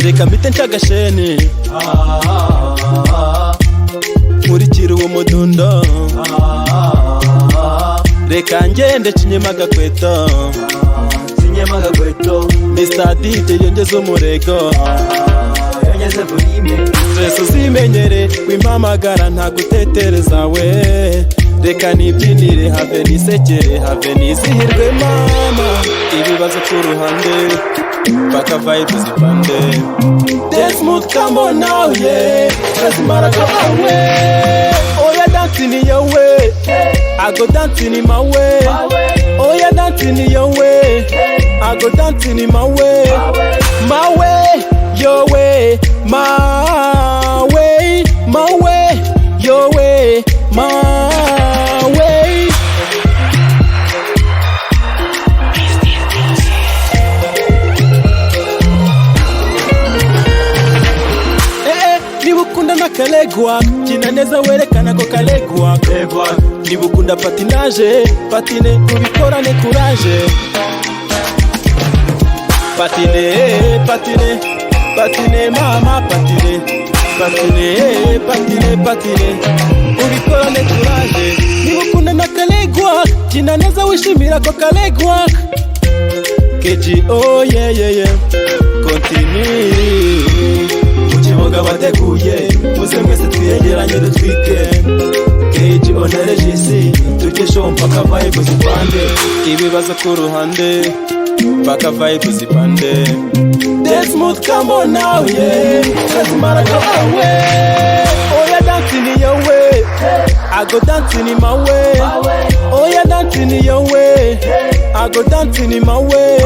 Reka mpite nshagasheni nkurikira uwo mudundo, reka ngende cinyema agakweto, Mr. DJ yongeze umurego, stress uzimenyere wimpamagara ntagutetereza we, reka nibyinire have nisekere have nizihirwe mama, ibibazo ku ruhande paka vibes zipande, dance mood come on now yeah, kazimara go away, oh yeah dancing in your way, I go dancing in my way, oh yeah dancing in your way, I go dancing in my way, my way, your way, my way, my way, your way, my way. Nibukunda na kalegwa, kina neza werekana ko kalegwa. Nibukunda patinage, patine ubikorane courage. Patine, patine, patine mama patine, patine, patine, patine ubikorane courage. Nibukunda na kalegwa, kina neza wishimira ko kalegwa. Keji oh yeah yeah yeah, continue. Mukiboga bateguye, muze mwese twiyegeranye dutwike. Keji onere jisi, tukesho mpaka vibe zipande. Ibibazo ku ruhande, mpaka vibe zipande. Dance mood come on now yeah, kazimara go away. Oh yeah dancing in your way, I go dancing in my way. Oh yeah dancing in your way, I go dancing in my way.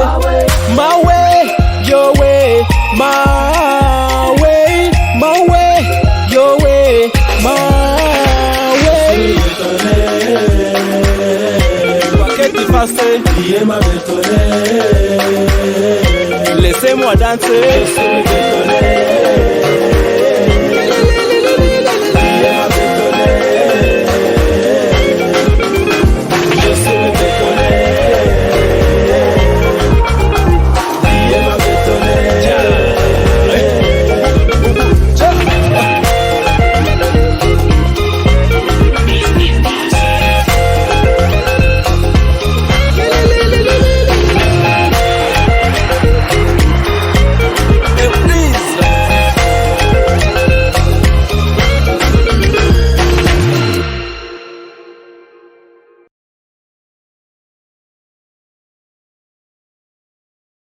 My way, your way, my way, my way, your way, my way. Waketi fasse, laissez-moi danser.